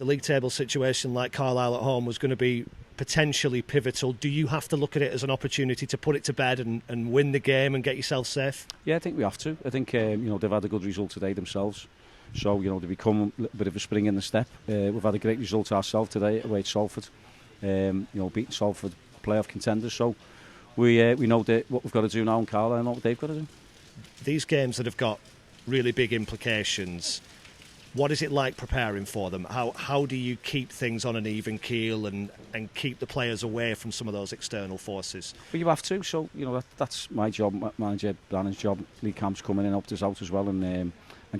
The league table situation like Carlisle at home was going to be potentially pivotal. Do you have to look at it as an opportunity to put it to bed and win the game and get yourself safe? Yeah, I think we have to. I think they've had a good result today themselves. So, they become a little bit of a spring in the step. We've had a great result ourselves today away at Salford. Beating Salford, playoff contenders. So we know what we've got to do now in Carlisle and what they've got to do. These games that have got really big implications, what is it like preparing for them? How do you keep things on an even keel and keep the players away from some of those external forces? Well, you have to. So, that's my job, manager Brannan's job. Lee Camp's coming in and helped us out as well, and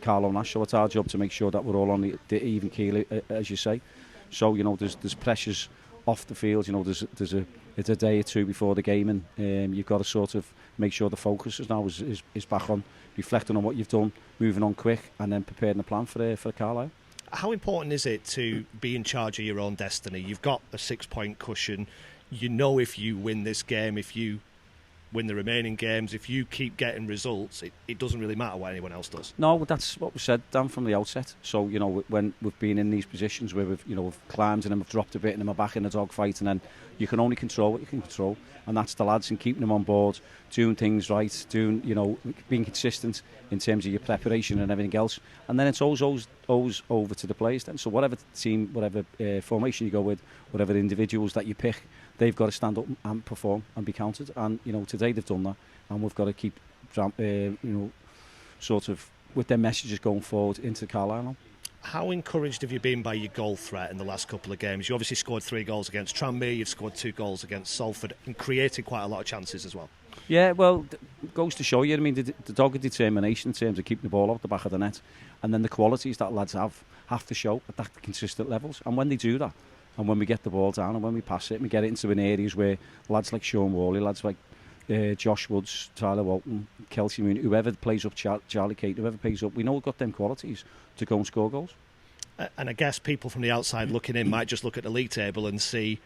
Carlo Nash. So it's our job to make sure that we're all on the even keel, as you say. So, there's pressures off the field. It's a day or two before the game, and you've got to sort of make sure the focus is back on reflecting on what you've done, moving on quick, and then preparing a plan for Carlisle. How important is it to be in charge of your own destiny? You've got a 6-point cushion. You know, if you win this game, if you win the remaining games, if you keep getting results, it doesn't really matter what anyone else does. No, but that's what we said, Dan, from the outset. So, when we've been in these positions where we've climbed and then we've dropped a bit and then we're back in the dogfight, and then you can only control what you can control, and that's the lads and keeping them on board, doing things right, being consistent in terms of your preparation and everything else, and then it's always over to the players then. So whatever team, whatever formation you go with, whatever individuals that you pick, they've got to stand up and perform and be counted. And today they've done that, and we've got to keep sort of with their messages going forward into Carlisle now. How encouraged have you been by your goal threat in the last couple of games? You obviously scored 3 goals against Tranmere, you've scored 2 goals against Salford, and created quite a lot of chances as well. Yeah, well, it goes to show you. I mean, the dogged determination in terms of keeping the ball out the back of the net, and then the qualities that lads have to show at that consistent levels. And when they do that, and when we get the ball down, and when we pass it, and we get it into an areas where lads like Sean Worley, lads like Josh Woods, Tyler Walton, Kelsey Moon, whoever plays up, Charlie Kate, whoever plays up, we know we've got them qualities to go and score goals. And I guess people from the outside looking in might just look at the league table and see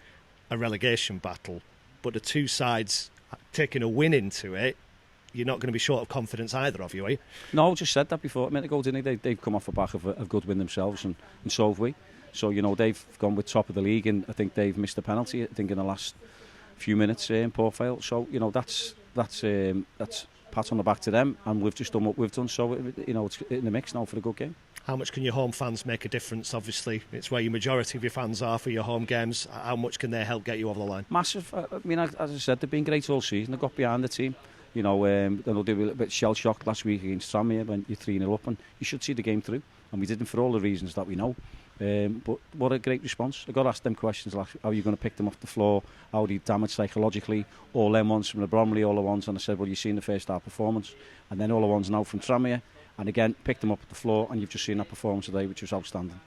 a relegation battle, but the two sides taking a win into it, you're not going to be short of confidence either of you, are you? No, I just said that before a minute ago, didn't they? They've come off the back of a good win themselves, and so have we. So, they've gone with top of the league, and I think they've missed a penalty, I think, in the last few minutes in Portfield. So, that's pat on the back to them, and we've just done what we've done. So, it's in the mix now for a good game. How much can your home fans make a difference? Obviously, it's where your majority of your fans are for your home games. How much can they help get you over the line? Massive. I mean, as I said, they've been great all season. They've got behind the team. They were a little bit shell-shocked last week against Tranmere when you're 3-0 up, and you should see the game through. And we didn't for all the reasons that we know. But what a great response. I've got to ask them questions like, how are you going to pick them off the floor? How do you damage psychologically? All them ones from the Bromley, all the ones. And I said, well, you've seen the first half performance. And then all the ones now from Tranmere. And again, pick them up at the floor, and you've just seen that performance today, which was outstanding.